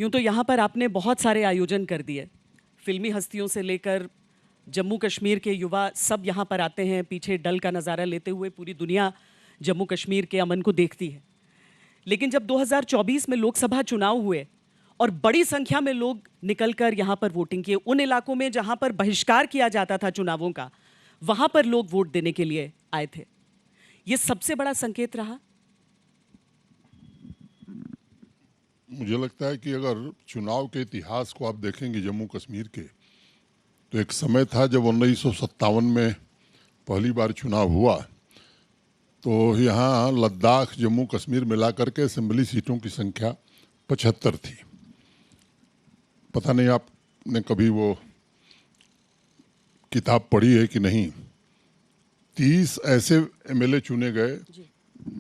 यूँ तो यहाँ पर आपने बहुत सारे आयोजन कर दिए, फिल्मी हस्तियों से लेकर जम्मू कश्मीर के युवा सब यहाँ पर आते हैं, पीछे डल का नज़ारा लेते हुए पूरी दुनिया जम्मू कश्मीर के अमन को देखती है। लेकिन जब 2024 में लोकसभा चुनाव हुए और बड़ी संख्या में लोग निकलकर यहाँ पर वोटिंग किए, उन इलाकों में जहाँ पर बहिष्कार किया जाता था चुनावों का, वहाँ पर लोग वोट देने के लिए आए थे। ये सबसे बड़ा संकेत रहा। मुझे लगता है कि अगर चुनाव के इतिहास को आप देखेंगे जम्मू कश्मीर के, तो एक समय था जब 1957 में पहली बार चुनाव हुआ, तो यहाँ लद्दाख जम्मू कश्मीर मिलाकर के असेंबली सीटों की संख्या 75 थी। पता नहीं आपने कभी वो किताब पढ़ी है कि नहीं। 30 ऐसे एमएलए चुने गए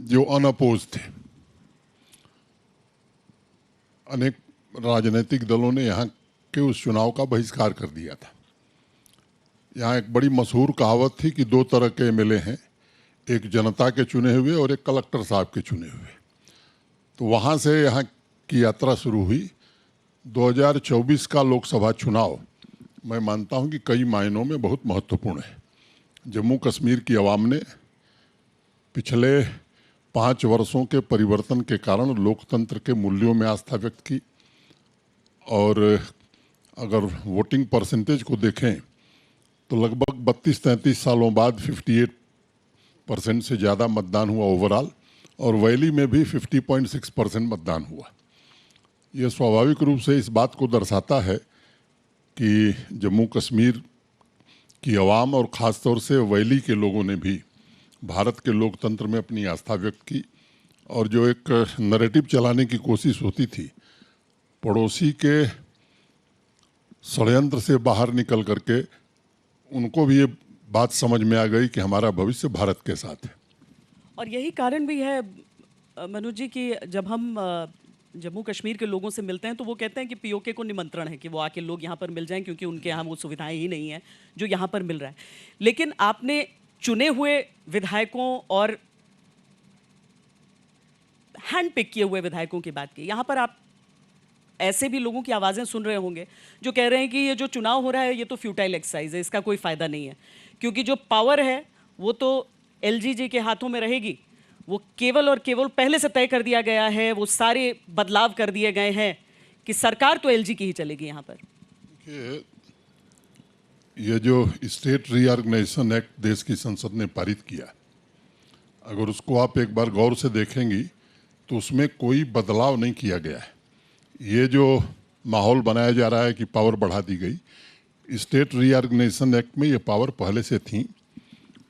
जो अनअपोज थे। अनेक राजनीतिक दलों ने यहाँ के उस चुनाव का बहिष्कार कर दिया था। यहाँ एक बड़ी मशहूर कहावत थी कि दो तरह के एमएलए हैं, एक जनता के चुने हुए और एक कलेक्टर साहब के चुने हुए। तो वहाँ से यहाँ की यात्रा शुरू हुई। 2024 का लोकसभा चुनाव मैं मानता हूँ कि कई मायनों में बहुत महत्वपूर्ण है। जम्मू कश्मीर की आवाम ने पिछले 5 वर्षों के परिवर्तन के कारण लोकतंत्र के मूल्यों में आस्था व्यक्त की, और अगर वोटिंग परसेंटेज को देखें तो लगभग 32-33 सालों बाद 58% से ज़्यादा मतदान हुआ ओवरऑल, और वैली में भी 50.6% मतदान हुआ। ये स्वाभाविक रूप से इस बात को दर्शाता है कि जम्मू कश्मीर की आवाम और ख़ास तौर से वैली के लोगों ने भी भारत के लोकतंत्र में अपनी आस्था व्यक्त की, और जो एक नैरेटिव चलाने की कोशिश होती थी, पड़ोसी के षड्यंत्र से बाहर निकल करके उनको भी ये बात समझ में आ गई कि हमारा भविष्य भारत के साथ है। और यही कारण भी है मनोज जी कि जब हम जम्मू कश्मीर के लोगों से मिलते हैं तो वो कहते हैं कि पीओके को निमंत्रण है कि वो आके लोग यहाँ पर मिल जाएं, क्योंकि उनके यहाँ वो सुविधाएं ही नहीं हैं जो यहाँ पर मिल रहा है। लेकिन आपने चुने हुए विधायकों और हैंड पिक किए हुए विधायकों की बात की। यहाँ पर आप ऐसे भी लोगों की आवाज़ें सुन रहे होंगे जो कह रहे हैं कि ये जो चुनाव हो रहा है ये तो फ्यूटाइल एक्सरसाइज है, इसका कोई फ़ायदा नहीं है, क्योंकि जो पावर है वो तो एलजी के हाथों में रहेगी। वो केवल और केवल पहले से तय कर दिया गया है, वो सारे बदलाव कर दिए गए हैं कि सरकार तो एलजी की ही चलेगी यहाँ पर। ये जो स्टेट रीऑर्गेनाइजेशन एक्ट देश की संसद ने पारित किया, अगर उसको आप एक बार गौर से देखेंगी तो उसमें कोई बदलाव नहीं किया गया है। ये जो माहौल बनाया जा रहा है कि पावर बढ़ा दी गई, स्टेट रीऑर्गेनाइजेशन एक्ट में ये पावर पहले से थी।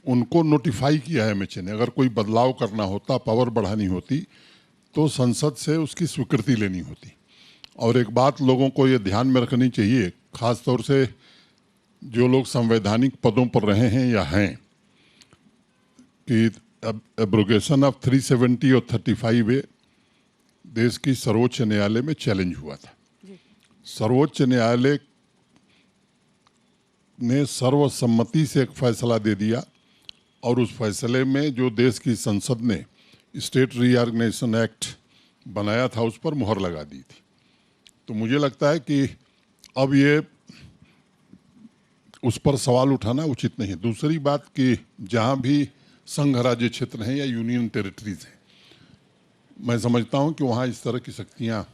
उनको नोटिफाई किया है एमएचए ने। अगर कोई बदलाव करना होता, पावर बढ़ानी होती, तो संसद से उसकी स्वीकृति लेनी होती। और एक बात लोगों को ये ध्यान में रखनी चाहिए, खास तौर से जो लोग संवैधानिक पदों पर रहे हैं या हैं, कि एब्रोगेशन ऑफ 370 और 35A देश की सर्वोच्च न्यायालय में चैलेंज हुआ था। सर्वोच्च न्यायालय ने सर्वसम्मति से एक फैसला दे दिया, और उस फैसले में जो देश की संसद ने स्टेट रीऑर्गेनाइजेशन एक्ट बनाया था उस पर मुहर लगा दी थी। तो मुझे लगता है कि अब ये उस पर सवाल उठाना उचित नहीं है। दूसरी बात कि जहाँ भी संघ राज्य क्षेत्र हैं या यूनियन टेरिटरीज हैं, मैं समझता हूँ कि वहाँ इस तरह की शक्तियाँ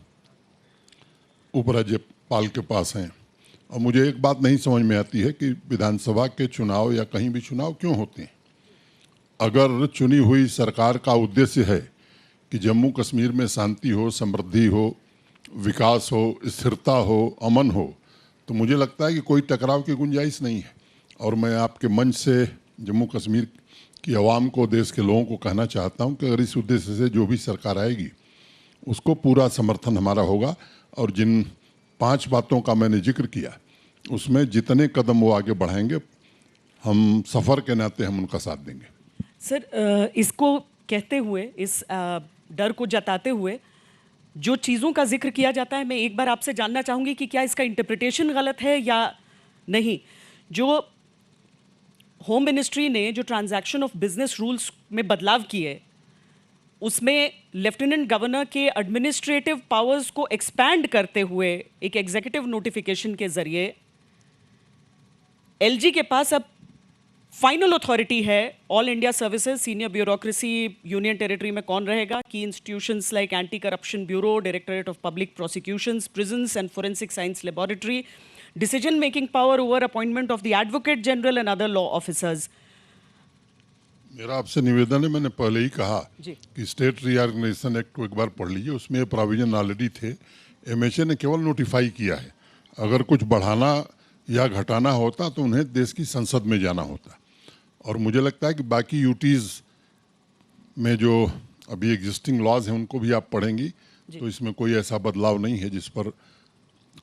उपराज्यपाल के पास हैं। और मुझे एक बात नहीं समझ में आती है कि विधानसभा के चुनाव या कहीं भी चुनाव क्यों होते हैं। अगर चुनी हुई सरकार का उद्देश्य है कि जम्मू कश्मीर में शांति हो, समृद्धि हो, विकास हो, स्थिरता हो, अमन हो, तो मुझे लगता है कि कोई टकराव की गुंजाइश नहीं है। और मैं आपके मंच से जम्मू कश्मीर की आवाम को, देश के लोगों को कहना चाहता हूं कि अगर इस उद्देश्य से जो भी सरकार आएगी उसको पूरा समर्थन हमारा होगा। और जिन 5 बातों का मैंने जिक्र किया उसमें जितने कदम वो आगे बढ़ाएंगे, हम सफ़र के नाते हम उनका साथ देंगे। सर, इसको कहते हुए, इस डर को जताते हुए जो चीज़ों का जिक्र किया जाता है, मैं एक बार आपसे जानना चाहूँगी कि क्या इसका इंटरप्रिटेशन गलत है या नहीं। जो होम मिनिस्ट्री ने जो ट्रांजैक्शन ऑफ बिजनेस रूल्स में बदलाव किए, उसमें लेफ्टिनेंट गवर्नर के एडमिनिस्ट्रेटिव पावर्स को एक्सपैंड करते हुए एक एग्जीक्यूटिव नोटिफिकेशन के जरिए एलजी के पास अब फाइनल अथॉरिटी है all India services senior bureaucracy union territory में कौन रहेगा की institutions like anti corruption bureau directorate of public prosecutions prisons and forensic science laboratory decision making power over appointment of the advocate general and other law officers. मेरा आपसे निवेदन है, मैंने पहले ही कहा जी। कि स्टेट रीऑर्गेनाइजेशन एक्ट को एक बार पढ़ लीजिए, उसमें ये प्रोविजन ऑलरेडी थे। एमएचए ने केवल नोटिफाई किया है, अगर कुछ बढ़ाना या घटाना होता तो उन्हें देश की संसद में जाना होता। और मुझे लगता है कि बाकी यूटीज़ में जो अभी एग्जिस्टिंग लॉज हैं उनको भी आप पढ़ेंगी तो इसमें कोई ऐसा बदलाव नहीं है जिस पर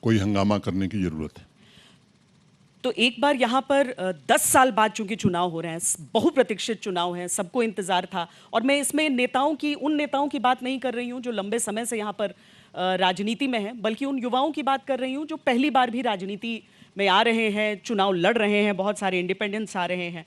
कोई हंगामा करने की ज़रूरत है। तो एक बार यहाँ पर 10 साल बाद चूंकि चुनाव हो रहे हैं, बहुप्रतीक्षित चुनाव है, सबको इंतजार था, और मैं इसमें उन नेताओं की बात नहीं कर रही हूँ जो लंबे समय से यहाँ पर राजनीति में हैं, बल्कि उन युवाओं की बात कर रही हूँ जो पहली बार भी राजनीति में आ रहे हैं, चुनाव लड़ रहे हैं, बहुत सारे इंडिपेंडेंट्स आ रहे हैं।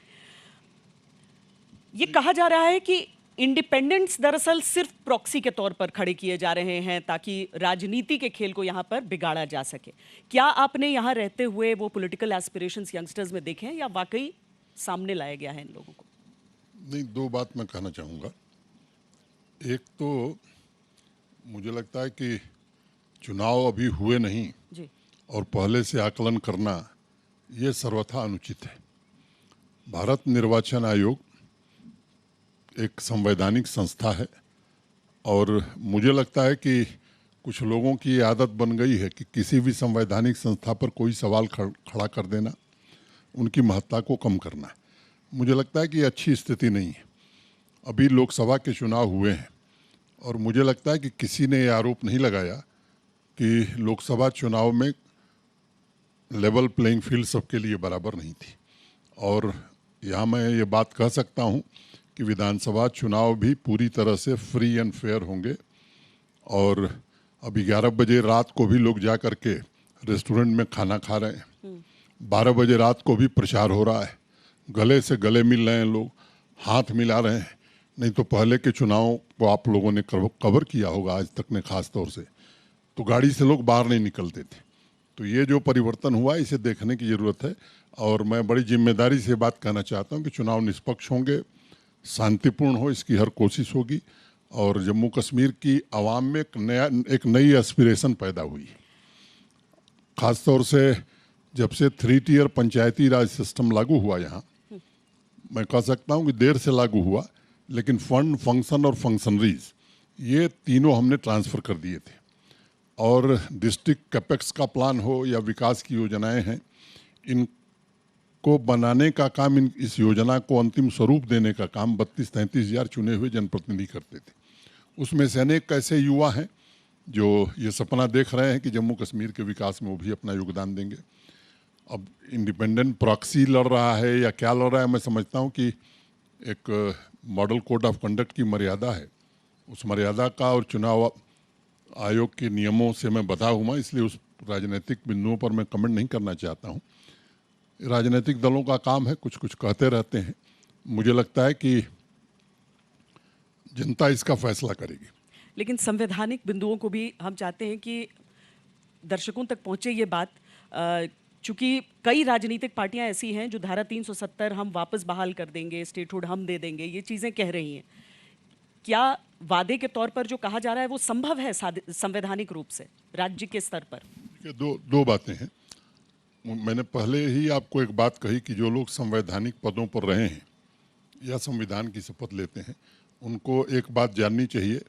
ये कहा जा रहा है कि इंडिपेंडेंट्स दरअसल सिर्फ प्रॉक्सी के तौर पर खड़े किए जा रहे हैं ताकि राजनीति के खेल को यहाँ पर बिगाड़ा जा सके। क्या आपने यहाँ रहते हुए वो पॉलिटिकल एस्पिरेशंस यंगस्टर्स में देखे हैं या वाकई सामने लाया गया है इन लोगों को? नहीं, दो बात मैं कहना चाहूँगा। एक तो मुझे लगता है कि चुनाव अभी हुए नहीं जी। और पहले से आकलन करना ये सर्वथा अनुचित है। भारत निर्वाचन आयोग एक संवैधानिक संस्था है और मुझे लगता है कि कुछ लोगों की ये आदत बन गई है कि किसी भी संवैधानिक संस्था पर कोई सवाल खड़ा कर देना, उनकी महत्ता को कम करना। मुझे लगता है कि ये अच्छी स्थिति नहीं है। अभी लोकसभा के चुनाव हुए हैं और मुझे लगता है कि किसी ने ये आरोप नहीं लगाया कि लोकसभा चुनाव में लेवल प्लेइंग फील्ड सबके लिए बराबर नहीं थी। और यहाँ मैं ये बात कह सकता हूँ कि विधानसभा चुनाव भी पूरी तरह से फ्री एंड फेयर होंगे। और अब 11 बजे रात को भी लोग जा कर के रेस्टोरेंट में खाना खा रहे हैं, 12 बजे रात को भी प्रचार हो रहा है, गले से गले मिल रहे हैं लोग, हाथ मिला रहे हैं। नहीं तो पहले के चुनाव को आप लोगों ने कवर किया होगा आज तक ने, खास तौर से तो गाड़ी से लोग बाहर नहीं निकलते थे। तो ये जो परिवर्तन हुआ इसे देखने की ज़रूरत है। और मैं बड़ी जिम्मेदारी से बात कहना चाहता हूँ कि चुनाव निष्पक्ष होंगे, शांतिपूर्ण हो, इसकी हर कोशिश होगी। और जम्मू कश्मीर की आवाम में एक नई एस्पिरेशन पैदा हुई, खास तौर से जब से 3 टियर पंचायती राज सिस्टम लागू हुआ यहाँ। मैं कह सकता हूँ कि देर से लागू हुआ, लेकिन फंड, फंक्शन और फंक्शनरीज ये तीनों हमने ट्रांसफ़र कर दिए थे। और डिस्ट्रिक्ट कैपेक्स का प्लान हो या विकास की योजनाएं हैं, इनको बनाने का काम, इस योजना को अंतिम स्वरूप देने का काम 32-33 हज़ार चुने हुए जनप्रतिनिधि करते थे। उसमें से अनेक ऐसे युवा हैं जो ये सपना देख रहे हैं कि जम्मू कश्मीर के विकास में वो भी अपना योगदान देंगे। अब इंडिपेंडेंट प्रॉक्सी लड़ रहा है या क्या लड़ रहा है, मैं समझता हूँ कि एक मॉडल कोड ऑफ कंडक्ट की मर्यादा है, उस मर्यादा का और चुनाव आयोग के नियमों से मैं बधा हुआ, इसलिए उस राजनीतिक बिंदुओं पर मैं कमेंट नहीं करना चाहता हूँ। राजनीतिक दलों का काम है कुछ कुछ कहते रहते हैं। मुझे लगता है कि जनता इसका फैसला करेगी। लेकिन संवैधानिक बिंदुओं को भी हम चाहते हैं कि दर्शकों तक पहुंचे ये बात, चूंकि कई राजनीतिक पार्टियां ऐसी हैं जो धारा 370 हम वापस बहाल कर देंगे, स्टेटहुड हम दे देंगे, ये चीज़ें कह रही हैं। क्या वादे के तौर पर जो कहा जा रहा है वो संभव है संवैधानिक रूप से राज्य के स्तर पर? दो बातें हैं। मैंने पहले ही आपको एक बात कही कि जो लोग संवैधानिक पदों पर रहे हैं या संविधान की शपथ लेते हैं, उनको एक बात जाननी चाहिए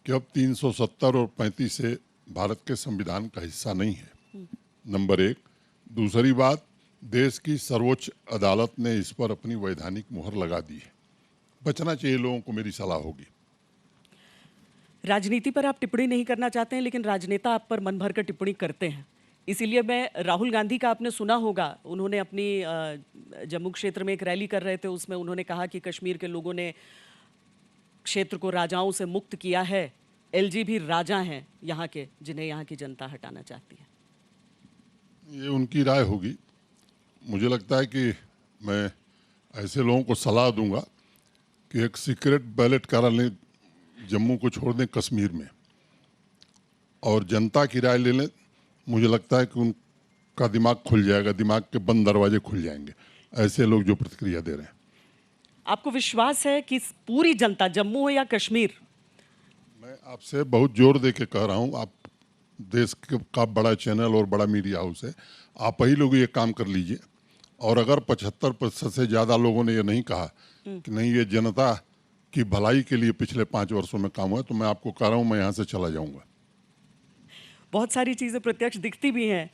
कि अब 370 और 35 से भारत के संविधान का हिस्सा नहीं है, नंबर एक। दूसरी बात, देश की सर्वोच्च अदालत ने इस पर अपनी वैधानिक मुहर लगा दी है। बचना चाहिए लोगों को, मेरी सलाह होगी। राजनीति पर आप टिप्पणी नहीं करना चाहते हैं, लेकिन राजनेता आप पर मन भर कर टिप्पणी करते हैं। इसीलिए मैं, राहुल गांधी का आपने सुना होगा, उन्होंने अपनी जम्मू क्षेत्र में एक रैली कर रहे थे, उसमें उन्होंने कहा कि कश्मीर के लोगों ने क्षेत्र को राजाओं से मुक्त किया है, एलजी भी राजा हैं यहाँ के, जिन्हें यहाँ की जनता हटाना चाहती है। ये उनकी राय होगी। मुझे लगता है कि मैं ऐसे लोगों को सलाह दूंगा कि एक सीक्रेट बैलेट कराने जम्मू को छोड़ दें, कश्मीर में, और जनता की राय ले लें, मुझे लगता है कि उनका दिमाग खुल जाएगा, दिमाग के बंद दरवाजे खुल जाएंगे, ऐसे लोग जो प्रतिक्रिया दे रहे हैं। आपको विश्वास है कि पूरी जनता, जम्मू हो या कश्मीर? मैं आपसे बहुत जोर दे के कह रहा हूँ, आप देश का बड़ा चैनल और बड़ा मीडिया हाउस है, आप ही लोग ये काम कर लीजिए। और अगर 75% से ज़्यादा लोगों ने ये नहीं कहा कि नहीं ये जनता की भलाई के लिए पिछले 5 वर्षों में काम हुआ, तो मैं आपको कह रहा हूँ मैं यहाँ से चला जाऊँगा। बहुत सारी चीजें प्रत्यक्ष दिखती भी हैं।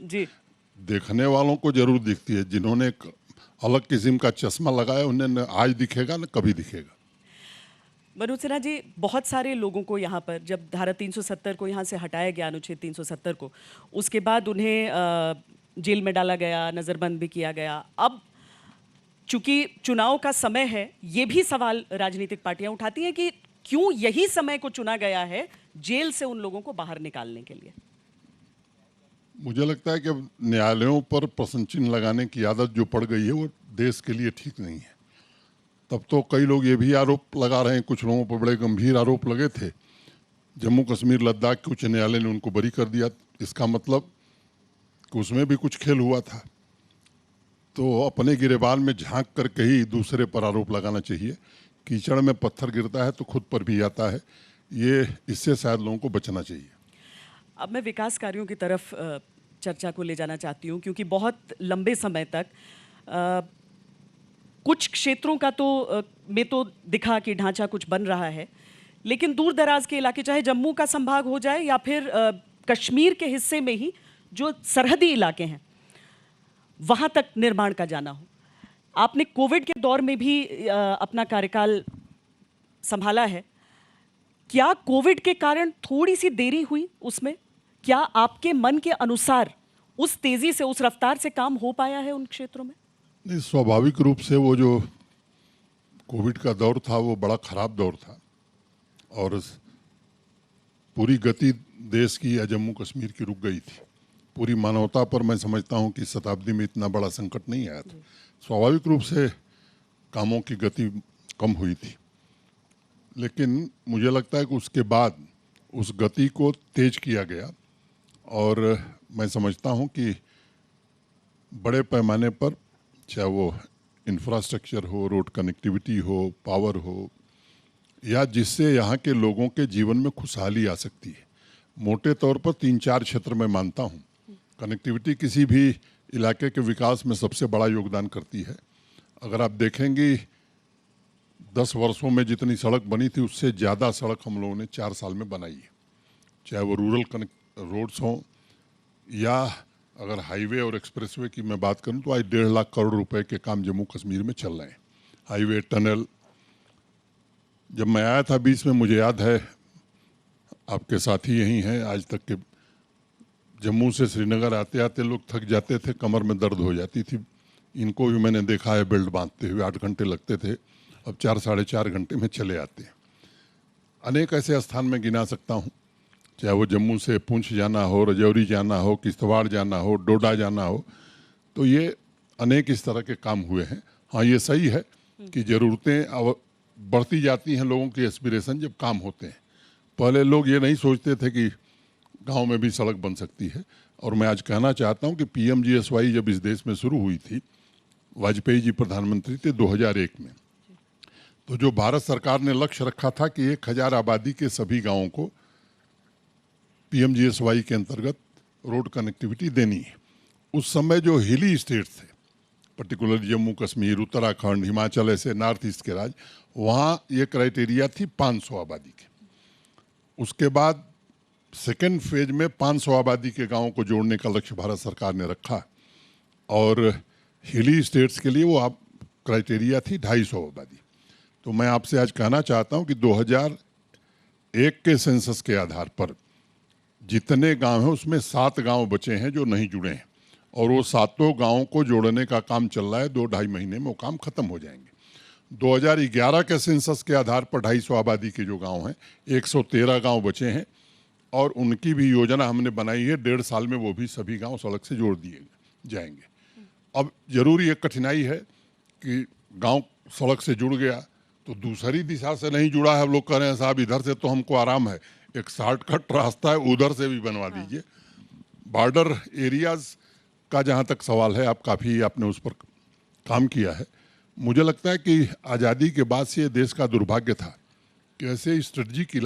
जी, देखने वालों को जरूर दिखती है, जिन्होंने एक अलग किस्म का चश्मा लगाया उन्हें न आज दिखेगा न कभी दिखेगा। मनोज सिन्हा जी, बहुत सारे लोगों को यहाँ पर जब धारा 370 को यहाँ से हटाया गया, अनुच्छेद 370 को, उसके बाद उन्हें जेल में डाला गया, नज़रबंद भी किया गया। अब चूंकि चुनाव का समय है, ये भी सवाल राजनीतिक पार्टियां उठाती हैं कि क्यों यही समय को चुना गया है जेल से उन लोगों को बाहर निकालने के लिए। मुझे लगता है कि अब न्यायालयों पर प्रश्न चिन्ह लगाने की आदत जो पड़ गई है वो देश के लिए ठीक नहीं है। तब तो कई लोग ये भी आरोप लगा रहे हैं, कुछ लोगों पर बड़े गंभीर आरोप लगे थे, जम्मू कश्मीर लद्दाख के उच्च न्यायालय ने उनको बरी कर दिया, इसका मतलब कि उसमें भी कुछ खेल हुआ था। तो अपने गिरेबान में झांक करके ही दूसरे पर आरोप लगाना चाहिए। कीचड़ में पत्थर गिरता है तो खुद पर भी आता है, ये इससे शायद लोगों को बचना चाहिए। अब मैं विकास कार्यों की तरफ चर्चा को ले जाना चाहती हूँ, क्योंकि बहुत लंबे समय तक कुछ क्षेत्रों का में तो दिखा कि ढांचा कुछ बन रहा है, लेकिन दूर दराज के इलाके, चाहे जम्मू का संभाग हो जाए या फिर कश्मीर के हिस्से में ही जो सरहदी इलाके हैं, वहाँ तक निर्माण का जाना हो। आपने कोविड के दौर में भी अपना कार्यकाल संभाला है। क्या कोविड के कारण थोड़ी सी देरी हुई उसमें? क्या आपके मन के अनुसार उस तेजी से, उस रफ्तार से काम हो पाया है उन क्षेत्रों में? नहीं, स्वाभाविक रूप से वो जो कोविड का दौर था वो बड़ा खराब दौर था, और पूरी गति देश की या जम्मू कश्मीर की रुक गई थी। पूरी मानवता पर मैं समझता हूँ कि शताब्दी में इतना बड़ा संकट नहीं आया था। स्वाभाविक रूप से कामों की गति कम हुई थी, लेकिन मुझे लगता है कि उसके बाद उस गति को तेज किया गया, और मैं समझता हूँ कि बड़े पैमाने पर, चाहे वो इंफ्रास्ट्रक्चर हो, रोड कनेक्टिविटी हो, पावर हो, या जिससे यहाँ के लोगों के जीवन में खुशहाली आ सकती है। मोटे तौर पर 3-4 क्षेत्र में मानता हूँ कनेक्टिविटी किसी भी इलाके के विकास में सबसे बड़ा योगदान करती है। अगर आप देखेंगे 10 वर्षों में जितनी सड़क बनी थी उससे ज़्यादा सड़क हम लोगों ने 4 साल में बनाई है, चाहे वो रूरल रोड्स हों, या अगर हाईवे और एक्सप्रेसवे की मैं बात करूं तो आज 1.5 लाख करोड़ रुपए के काम जम्मू कश्मीर में चल रहे हैं। हाईवे, टनल, जब मैं आया था 20 में, मुझे याद है, आपके साथी यहीं हैं आज तक के, जम्मू से श्रीनगर आते आते लोग थक जाते थे, कमर में दर्द हो जाती थी। इनको भी मैंने देखा है बेल्ट बांधते हुए, 8 घंटे लगते थे, अब 4-4.5 घंटे में चले आते हैं। अनेक ऐसे स्थान में गिना सकता हूँ, चाहे वो जम्मू से पुंछ जाना हो, रजौरी जाना हो, किश्तवाड़ जाना हो, डोडा जाना हो, तो ये अनेक इस तरह के काम हुए हैं। हाँ, ये सही है कि ज़रूरतें बढ़ती जाती हैं, लोगों की एस्पिरेशन जब काम होते हैं। पहले लोग ये नहीं सोचते थे कि गांव में भी सड़क बन सकती है। और मैं आज कहना चाहता हूं कि PMGSY जब इस देश में शुरू हुई थी, वाजपेयी जी प्रधानमंत्री थे 2001 में, तो जो भारत सरकार ने लक्ष्य रखा था कि 1000 आबादी के सभी गांवों को PMGSY के अंतर्गत रोड कनेक्टिविटी देनी है। उस समय जो हिली स्टेट्स थे, पर्टिकुलरली जम्मू कश्मीर, उत्तराखंड, हिमाचल, ऐसे नॉर्थ ईस्ट के राज्य, वहाँ ये क्राइटेरिया थी 500 आबादी के। उसके बाद सेकेंड फेज में 500 आबादी के गांवों को जोड़ने का लक्ष्य भारत सरकार ने रखा, और हिली स्टेट्स के लिए वो क्राइटेरिया थी 250 आबादी। तो मैं आपसे आज कहना चाहता हूं कि 2001 के सेंसस के आधार पर जितने गांव हैं उसमें 7 गांव बचे हैं जो नहीं जुड़े हैं, और वो 7 गांवों को जोड़ने का काम चल रहा है। 2-2.5 महीने में वो काम खत्म हो जाएंगे। 2011 के सेंसस के आधार पर 250 आबादी के जो गांव हैं, 113 गांव बचे हैं, और उनकी भी योजना हमने बनाई है। 1.5 साल में वो भी सभी गांव सड़क से जोड़ दिए जाएंगे। अब जरूर ये कठिनाई है कि गांव सड़क से जुड़ गया तो दूसरी दिशा से नहीं जुड़ा है। लोग कह रहे हैं साहब इधर से तो हमको आराम है, एक शॉर्टकट रास्ता है, उधर से भी बनवा दीजिए। बॉर्डर एरियाज का जहाँ तक सवाल है, आप काफ़ी आपने उस पर काम किया है। मुझे लगता है कि आज़ादी के बाद से ये देश का दुर्भाग्य था कि ऐसे स्ट्रेटजिक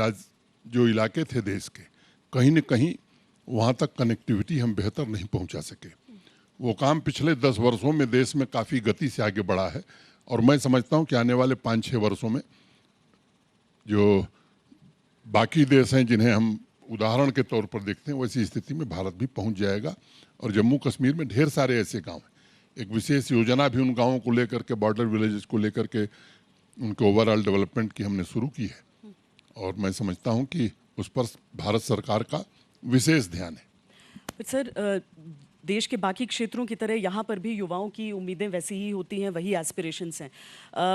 जो इलाके थे देश के, कहीं न कहीं वहाँ तक कनेक्टिविटी हम बेहतर नहीं पहुँचा सके। वो काम पिछले 10 वर्षों में देश में काफ़ी गति से आगे बढ़ा है और मैं समझता हूँ कि आने वाले 5-6 वर्षों में जो बाकी देश हैं जिन्हें हम उदाहरण के तौर पर देखते हैं, वैसी स्थिति में भारत भी पहुंच जाएगा। और जम्मू कश्मीर में ढेर सारे ऐसे गांव हैं। एक विशेष योजना भी उन गांवों को लेकर के, बॉर्डर विलेजेस को लेकर के, उनके ओवरऑल डेवलपमेंट की हमने शुरू की है और मैं समझता हूं कि उस पर भारत सरकार का विशेष ध्यान है। सर, देश के बाकी क्षेत्रों की तरह यहाँ पर भी युवाओं की उम्मीदें वैसी ही होती हैं, वही एस्पिरेशंस हैं।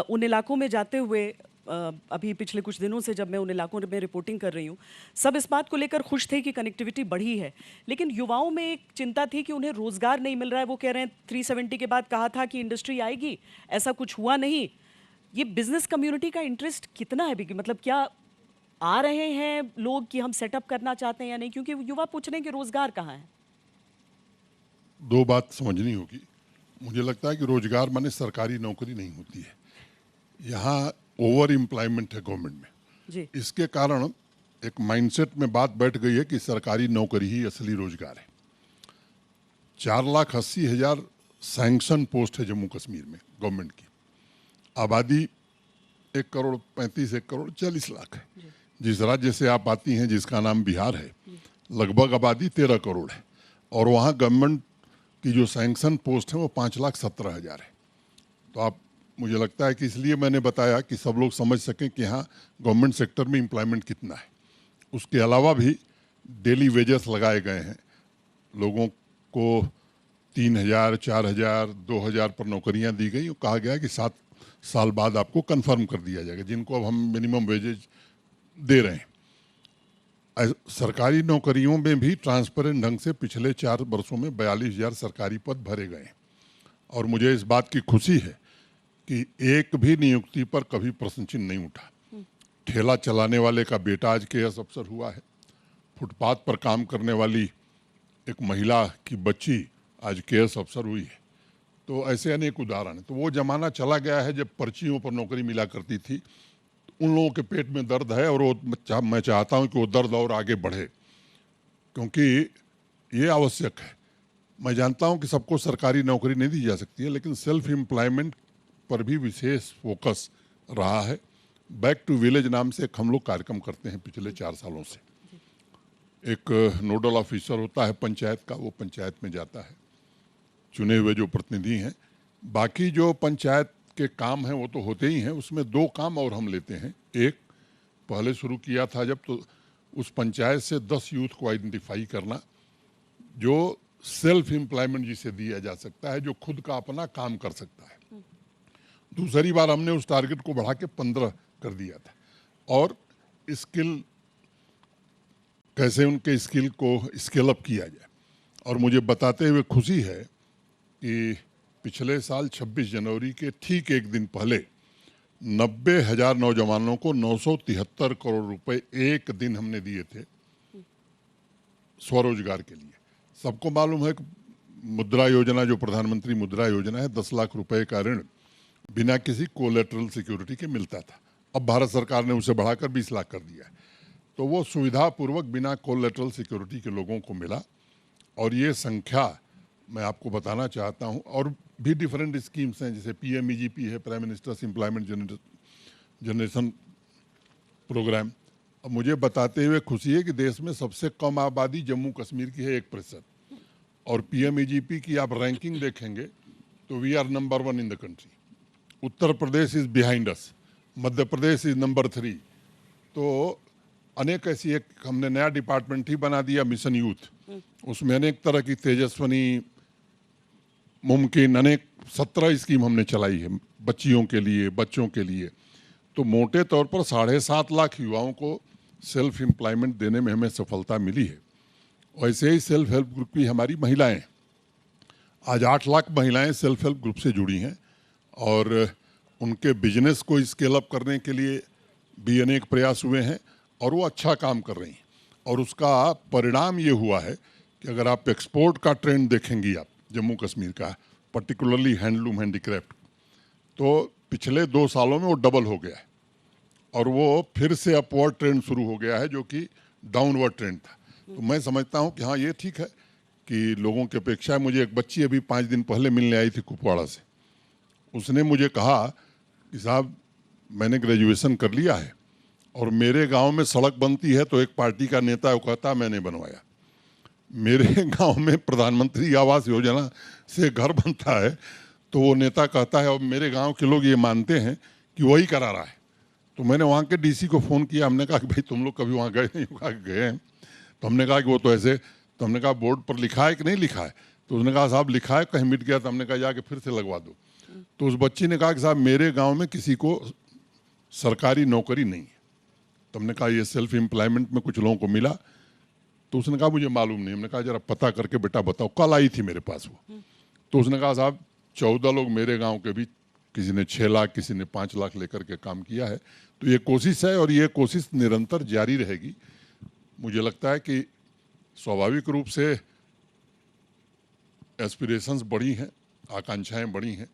उन इलाकों में जाते हुए अभी पिछले कुछ दिनों से जब मैं उन इलाकों में रिपोर्टिंग कर रही हूँ, सब इस बात को लेकर खुश थे कि कनेक्टिविटी बढ़ी है, लेकिन युवाओं में एक चिंता थी कि उन्हें रोजगार नहीं मिल रहा है। वो कह रहे हैं 370 के बाद कहा था कि इंडस्ट्री आएगी, ऐसा कुछ हुआ नहीं। ये बिजनेस कम्युनिटी का इंटरेस्ट कितना है भी, मतलब क्या आ रहे हैं लोग कि हम सेटअप करना चाहते हैं या नहीं, क्योंकि युवा पूछ रहे हैं कि रोजगार कहाँ है। दो बात समझनी होगी। मुझे लगता है कि रोजगार माने सरकारी नौकरी नहीं होती है। यहाँ ओवर एम्प्लॉयमेंट है गवर्नमेंट में जी। इसके कारण एक माइंडसेट में बात बैठ गई है कि सरकारी नौकरी ही असली रोजगार है। 4,80,000 सैंक्शन पोस्ट है जम्मू कश्मीर में गवर्नमेंट की। आबादी 1,35,40,000 है। जिस राज्य से आप आती हैं, जिसका नाम बिहार है, लगभग आबादी 13 करोड़ है और वहाँ गवर्नमेंट की जो सैंक्शन पोस्ट है वो 5,17,000 है। तो आप, मुझे लगता है कि इसलिए मैंने बताया कि सब लोग समझ सकें कि हाँ गवर्नमेंट सेक्टर में एम्प्लॉयमेंट कितना है। उसके अलावा भी डेली वेजेस लगाए गए हैं। लोगों को 3,000, 4,000, 2,000 पर नौकरियां दी गई और कहा गया कि 7 साल बाद आपको कंफर्म कर दिया जाएगा, जिनको अब हम मिनिमम वेजेज दे रहे हैं। सरकारी नौकरियों में भी ट्रांसपेरेंट ढंग से पिछले 4 वर्षों में 42,000 सरकारी पद भरे गए और मुझे इस बात की खुशी है कि एक भी नियुक्ति पर कभी प्रश्न चिन्ह नहीं उठा। ठेला चलाने वाले का बेटा आज केएस अफसर हुआ है। फुटपाथ पर काम करने वाली एक महिला की बच्ची आज केएस अफसर हुई है। तो ऐसे अनेक उदाहरण हैं। तो वो ज़माना चला गया है जब पर्चियों पर नौकरी मिला करती थी। उन लोगों के पेट में दर्द है और वो मैं चाहता हूं कि वो दर्द और आगे बढ़े, क्योंकि ये आवश्यक है। मैं जानता हूं कि सबको सरकारी नौकरी नहीं दी जा सकती है, लेकिन सेल्फ एम्प्लॉयमेंट पर भी विशेष फोकस रहा है। बैक टू विलेज नाम से एक हम लोग कार्यक्रम करते हैं पिछले 4 सालों से। एक नोडल ऑफिसर होता है पंचायत का, वो पंचायत में जाता है, चुने हुए जो प्रतिनिधि हैं। बाकी जो पंचायत के काम हैं वो तो होते ही हैं, उसमें 2 काम और हम लेते हैं। एक पहले शुरू किया था जब, तो उस पंचायत से 10 यूथ को आइडेंटिफाई करना जो सेल्फ एम्प्लॉयमेंट जिसे दिया जा सकता है, जो खुद का अपना काम कर सकता है। दूसरी बार हमने उस टारगेट को बढ़ा के 15 कर दिया था। और स्किल, कैसे उनके स्किल को स्केल अप किया जाए। और मुझे बताते हुए खुशी है कि पिछले साल 26 जनवरी के ठीक एक दिन पहले 90,000 नौजवानों को 973 करोड़ रुपए एक दिन हमने दिए थे स्वरोजगार के लिए। सबको मालूम है कि मुद्रा योजना, जो प्रधानमंत्री मुद्रा योजना है, 10 लाख रुपए का ऋण बिना किसी कोलेटरल सिक्योरिटी के मिलता था। अब भारत सरकार ने उसे बढ़ाकर 20 लाख कर दिया है। तो वो सुविधापूर्वक बिना कोलेटरल सिक्योरिटी के लोगों को मिला। और ये संख्या मैं आपको बताना चाहता हूँ। और भी डिफरेंट स्कीम्स हैं, जैसे PMEGP है, prime minister's employment generation programme. अब मुझे बताते हुए खुशी है कि देश में सबसे कम आबादी जम्मू कश्मीर की है, 1%। और PMEGP की आप रैंकिंग देखेंगे तो we are number 1 in the country. Uttar Pradesh is behind us, Madhya Pradesh is number 3। तो अनेक ऐसी, एक हमने नया डिपार्टमेंट ही बना दिया, मिशन यूथ। उसमें अनेक तरह की तेजस्विनी, मुमकिन, अनेक 17 स्कीम हमने चलाई है बच्चियों के लिए, बच्चों के लिए। तो मोटे तौर पर 7.5 लाख युवाओं को सेल्फ एम्प्लॉयमेंट देने में हमें सफलता मिली है। वैसे ही सेल्फ हेल्प ग्रुप की हमारी महिलाएं, आज 8 लाख महिलाएं सेल्फ हेल्प ग्रुप से जुड़ी हैं। और उनके बिजनेस को स्केल अप करने के लिए भी अनेक प्रयास हुए हैं और वो अच्छा काम कर रही हैं। और उसका परिणाम ये हुआ है कि अगर आप एक्सपोर्ट का ट्रेंड देखेंगी आप जम्मू कश्मीर का, पर्टिकुलरली हैंडलूम हैंडीक्राफ्ट, तो पिछले 2 सालों में वो डबल हो गया है और वो फिर से अपवर्ड ट्रेंड शुरू हो गया है जो कि डाउनवर्ड ट्रेंड था। तो मैं समझता हूँ कि हाँ ये ठीक है कि लोगों की अपेक्षा है। मुझे एक बच्ची अभी 5 दिन पहले मिलने आई थी कुपवाड़ा से। उसने मुझे कहा कि साहब मैंने ग्रेजुएशन कर लिया है और मेरे गांव में सड़क बनती है तो एक पार्टी का नेता वो कहता मैंने बनवाया। मेरे गांव में प्रधानमंत्री आवास योजना से घर बनता है तो वो नेता कहता है और मेरे गांव के लोग ये मानते हैं कि वही करा रहा है। तो मैंने वहाँ के डीसी को फ़ोन किया, हमने कहा कि भाई तुम लोग कभी वहाँ गए नहीं? कहा कि गए हैं। तो हमने कहा कि वो तो ऐसे, तो हमने कहा बोर्ड पर लिखा है कि नहीं लिखा है? तो उसने कहा साहब लिखा है, कहीं मिट गया। तो हमने कहा जाके फिर से लगवा दो। तो उस बच्ची ने कहा कि साहब मेरे गांव में किसी को सरकारी नौकरी नहीं है। तो हमने कहा ये सेल्फ एम्प्लॉयमेंट में कुछ लोगों को मिला? तो उसने कहा मुझे मालूम नहीं। हमने कहा जरा पता करके बेटा बताओ। कल आई थी मेरे पास वो। तो उसने कहा साहब 14 लोग मेरे गांव के भी, किसी ने 6 लाख, किसी ने 5 लाख लेकर के काम किया है। तो ये कोशिश है और ये कोशिश निरंतर जारी रहेगी। मुझे लगता है कि स्वाभाविक रूप से एस्पिरेशंस बढ़ी हैं, आकांक्षाएं बढ़ी हैं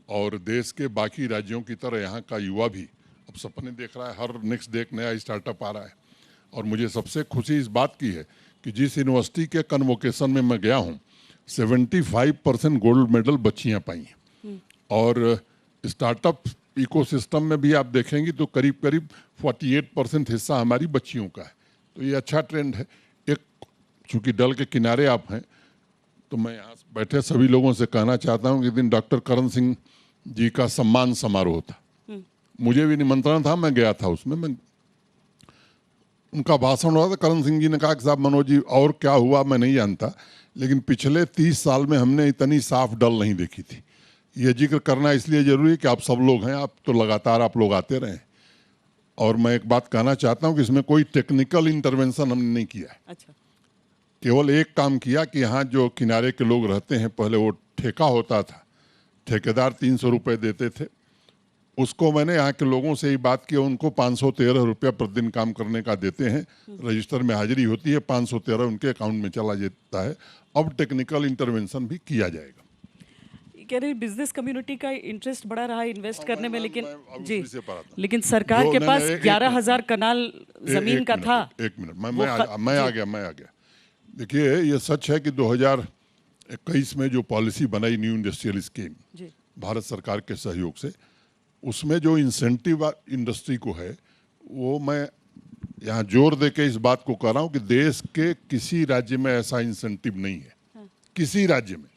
और देश के बाकी राज्यों की तरह यहाँ का युवा भी अब सपने देख रहा है। हर नेक्स्ट डे एक नया स्टार्टअप आ रहा है और मुझे सबसे खुशी इस बात की है कि जिस यूनिवर्सिटी के कन्वोकेशन में मैं गया हूँ 75% गोल्ड मेडल बच्चियाँ पाई हैं। और स्टार्टअप इकोसिस्टम में भी आप देखेंगी तो करीब करीब 48% हिस्सा हमारी बच्चियों का है। तो ये अच्छा ट्रेंड है। एक चूँकि डल के किनारे आप हैं तो मैं यहाँ बैठे सभी लोगों से कहना चाहता हूँ कि दिन डॉक्टर करण सिंह जी का सम्मान समारोह था। मुझे भी निमंत्रण था, मैं गया था उसमें। मैं उनका भाषण हो रहा था। करण सिंह जी ने कहा कि साहब मनोज जी और क्या हुआ मैं नहीं जानता, लेकिन पिछले 30 साल में हमने इतनी साफ डल नहीं देखी थी। ये जिक्र करना इसलिए जरूरी है कि आप सब लोग हैं, आप तो लगातार आप लोग आते रहे। और मैं एक बात कहना चाहता हूँ कि इसमें कोई टेक्निकल इंटरवेंशन हमने नहीं किया है। अच्छा। केवल एक काम किया कि यहाँ जो किनारे के लोग रहते हैं, पहले वो ठेका होता था, ठेकेदार 300 रुपये देते थे। उसको मैंने यहाँ के लोगों से ही बात की, उनको 513 रुपया प्रतिदिन काम करने का देते हैं। रजिस्टर में हाजिरी होती है, 513 उनके अकाउंट में चला जाता है। अब टेक्निकल इंटरवेंशन भी किया जाएगा। कह रहे बिजनेस कम्युनिटी का इंटरेस्ट बढ़ा रहा है इन्वेस्ट करने में, लेकिन मैं जी, उसी से पा रहा था। लेकिन सरकार जो के नहीं, पास नहीं, एक 11,000 कनाल जमीन का था। एक मिनट मैं जी। आ गया। देखिए ये सच है कि 2021 में जो पॉलिसी बनाई न्यू इंडस्ट्रियल स्कीम जी। भारत सरकार के सहयोग से, उसमें जो इंसेंटिव इंडस्ट्री को है वो मैं यहाँ जोर दे के इस बात को कह रहा हूँ कि देश के किसी राज्य में ऐसा इंसेंटिव नहीं है। किसी राज्य में।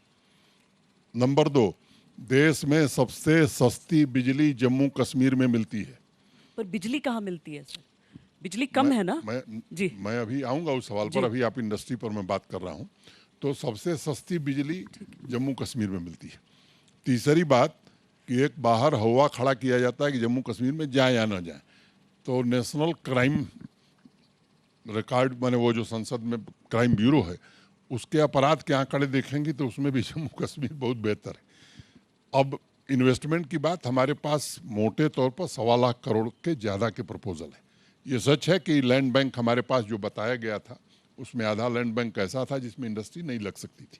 नंबर 2, देश में सबसे सस्ती बिजली जम्मू कश्मीर में मिलती है। पर बिजली कहाँ मिलती है सर? बिजली कम है ना? जी। मैं अभी आऊंगा उस सवाल पर। अभी आप इंडस्ट्री पर मैं बात कर रहा हूँ। तो सबसे सस्ती बिजली जम्मू कश्मीर में मिलती है। तीसरी बात कि एक बाहर हवा खड़ा किया जाता है कि जम्मू कश्मीर में जाए या ना जाए, तो नेशनल क्राइम रिकॉर्ड माने वो जो संसद में क्राइम ब्यूरो है उसके अपराध के आंकड़े देखेंगे तो उसमें भी जम्मू कश्मीर बहुत बेहतर है। अब इन्वेस्टमेंट की बात, हमारे पास मोटे तौर पर 1.25 लाख करोड़ के ज़्यादा के प्रपोजल है। ये सच है कि लैंड बैंक हमारे पास जो बताया गया था उसमें आधा लैंड बैंक ऐसा था जिसमें इंडस्ट्री नहीं लग सकती थी।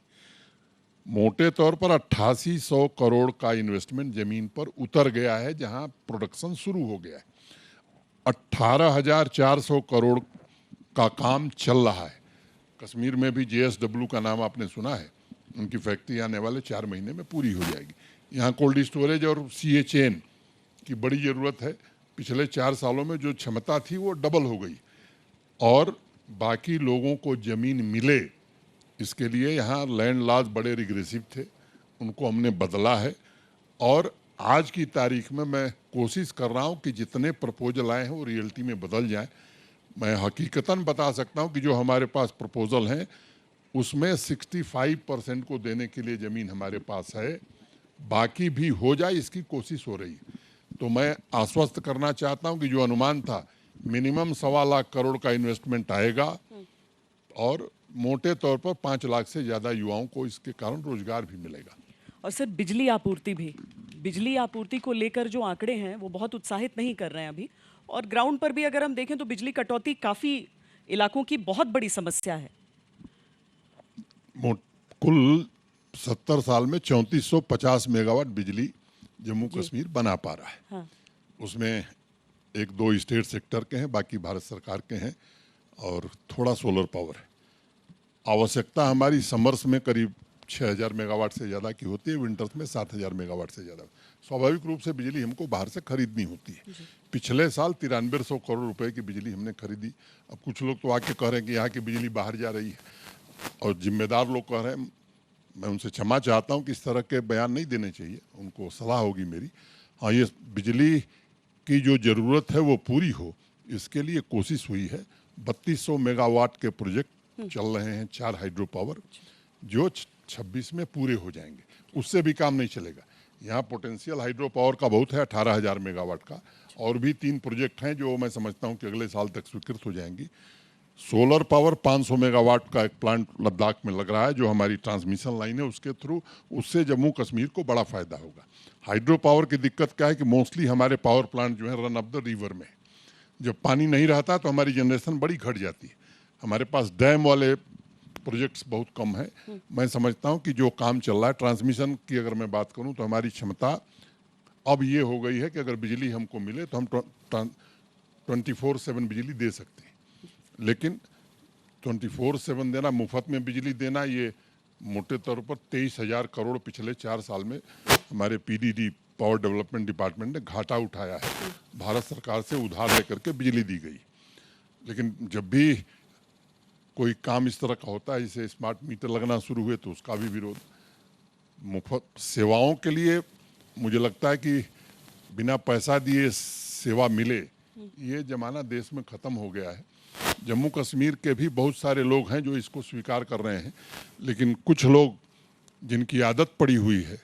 मोटे तौर पर 8800 करोड़ का इन्वेस्टमेंट जमीन पर उतर गया है जहां प्रोडक्शन शुरू हो गया है। 18,400 करोड़ का काम चल रहा है। कश्मीर में भी JSW का नाम आपने सुना है, उनकी फैक्ट्री आने वाले 4 महीने में पूरी हो जाएगी। यहाँ कोल्ड स्टोरेज और CA चेन की बड़ी ज़रूरत है। पिछले 4 सालों में जो क्षमता थी वो डबल हो गई और बाकी लोगों को ज़मीन मिले इसके लिए यहाँ लैंड लॉज बड़े रिग्रेसिव थे, उनको हमने बदला है। और आज की तारीख में मैं कोशिश कर रहा हूँ कि जितने प्रपोजल आए हैं वो रियलिटी में बदल जाएं। मैं हकीकतन बता सकता हूँ कि जो हमारे पास प्रपोजल हैं उसमें 65% को देने के लिए ज़मीन हमारे पास है, बाकी भी हो जाए इसकी कोशिश हो रही है। तो मैं आश्वस्त करना चाहता हूँ कि जो अनुमान था मिनिमम 1.25 लाख करोड़ का इन्वेस्टमेंट आएगा और मोटे तौर पर 5 लाख से ज़्यादा युवाओं को इसके कारण रोजगार भी मिलेगा। और सर बिजली आपूर्ति भी बिजली आपूर्ति को लेकर जो आंकड़े हैं वो बहुत उत्साहित नहीं कर रहे हैं अभी, और ग्राउंड पर भी अगर हम देखें तो बिजली कटौती काफ़ी इलाकों की बहुत बड़ी समस्या है। कुल 70 साल में 3450 मेगावाट बिजली जम्मू जी। कश्मीर बना पा रहा है। हाँ। उसमें एक दो स्टेट सेक्टर के हैं, बाकी भारत सरकार के हैं और थोड़ा सोलर पावर है। आवश्यकता हमारी समर्स में करीब 6000 मेगावाट से ज़्यादा की होती है, विंटर्स में 7000 मेगावाट से ज़्यादा। स्वाभाविक रूप से बिजली हमको बाहर से खरीदनी होती है। पिछले साल 9300 करोड़ रुपए की बिजली हमने खरीदी। अब कुछ लोग तो आके कह रहे हैं कि यहाँ की बिजली बाहर जा रही है और जिम्मेदार लोग कह रहे हैं, मैं उनसे क्षमा चाहता हूँ कि इस तरह के बयान नहीं देने चाहिए, उनको सलाह होगी मेरी। हाँ, ये बिजली की जो ज़रूरत है वो पूरी हो, इसके लिए कोशिश हुई है। 3200 मेगावाट के प्रोजेक्ट चल रहे हैं, 4 हाइड्रो पावर, जो 26 में पूरे हो जाएंगे। उससे भी काम नहीं चलेगा। यहाँ पोटेंशियल हाइड्रो पावर का बहुत है, 18,000 मेगावाट का, और भी 3 प्रोजेक्ट हैं जो मैं समझता हूँ कि अगले साल तक स्वीकृत हो जाएंगी। सोलर पावर 500 मेगावाट का एक प्लांट लद्दाख में लग रहा है, जो हमारी ट्रांसमिशन लाइन है उसके थ्रू, उससे जम्मू कश्मीर को बड़ा फायदा होगा। हाइड्रो पावर की दिक्कत क्या है कि मोस्टली हमारे पावर प्लांट जो है रन अप द रिवर में, जब पानी नहीं रहता तो हमारी जनरेशन बड़ी घट जाती है। हमारे पास डैम वाले प्रोजेक्ट्स बहुत कम है। मैं समझता हूँ कि जो काम चल रहा है ट्रांसमिशन की, अगर मैं बात करूँ तो हमारी क्षमता अब ये हो गई है कि अगर बिजली हमको मिले तो हम 24/7 बिजली दे सकते हैं। लेकिन 24/7 देना, मुफ्त में बिजली देना, ये मोटे तौर पर 23,000 करोड़ पिछले 4 साल में हमारे पीडीडी पावर डेवलपमेंट डिपार्टमेंट ने घाटा उठाया है। भारत सरकार से उधार लेकर के बिजली दी गई। लेकिन जब भी कोई काम इस तरह का होता है, जैसे स्मार्ट मीटर लगना शुरू हुए, तो उसका भी विरोध। मुफ्त सेवाओं के लिए मुझे लगता है कि बिना पैसा दिए सेवा मिले, ये जमाना देश में ख़त्म हो गया है। जम्मू कश्मीर के भी बहुत सारे लोग हैं जो इसको स्वीकार कर रहे हैं, लेकिन कुछ लोग जिनकी आदत पड़ी हुई है,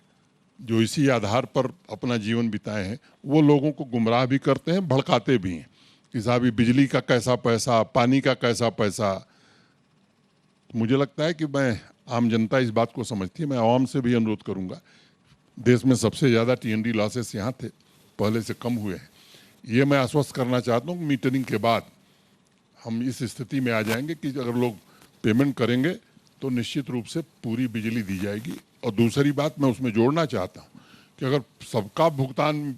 जो इसी आधार पर अपना जीवन बिताए हैं, वो लोगों को गुमराह भी करते हैं, भड़काते भी हैं कि साहब ये बिजली का कैसा पैसा, पानी का कैसा पैसा। मुझे लगता है कि मैं आम जनता इस बात को समझती है। मैं आवाम से भी अनुरोध करूंगा, देश में सबसे ज़्यादा टीएनडी लॉसेस यहाँ थे, पहले से कम हुए हैं। ये मैं आश्वस्त करना चाहता हूँ कि मीटरिंग के बाद हम इस स्थिति में आ जाएंगे कि अगर लोग पेमेंट करेंगे तो निश्चित रूप से पूरी बिजली दी जाएगी। और दूसरी बात मैं उसमें जोड़ना चाहता हूँ कि अगर सबका भुगतान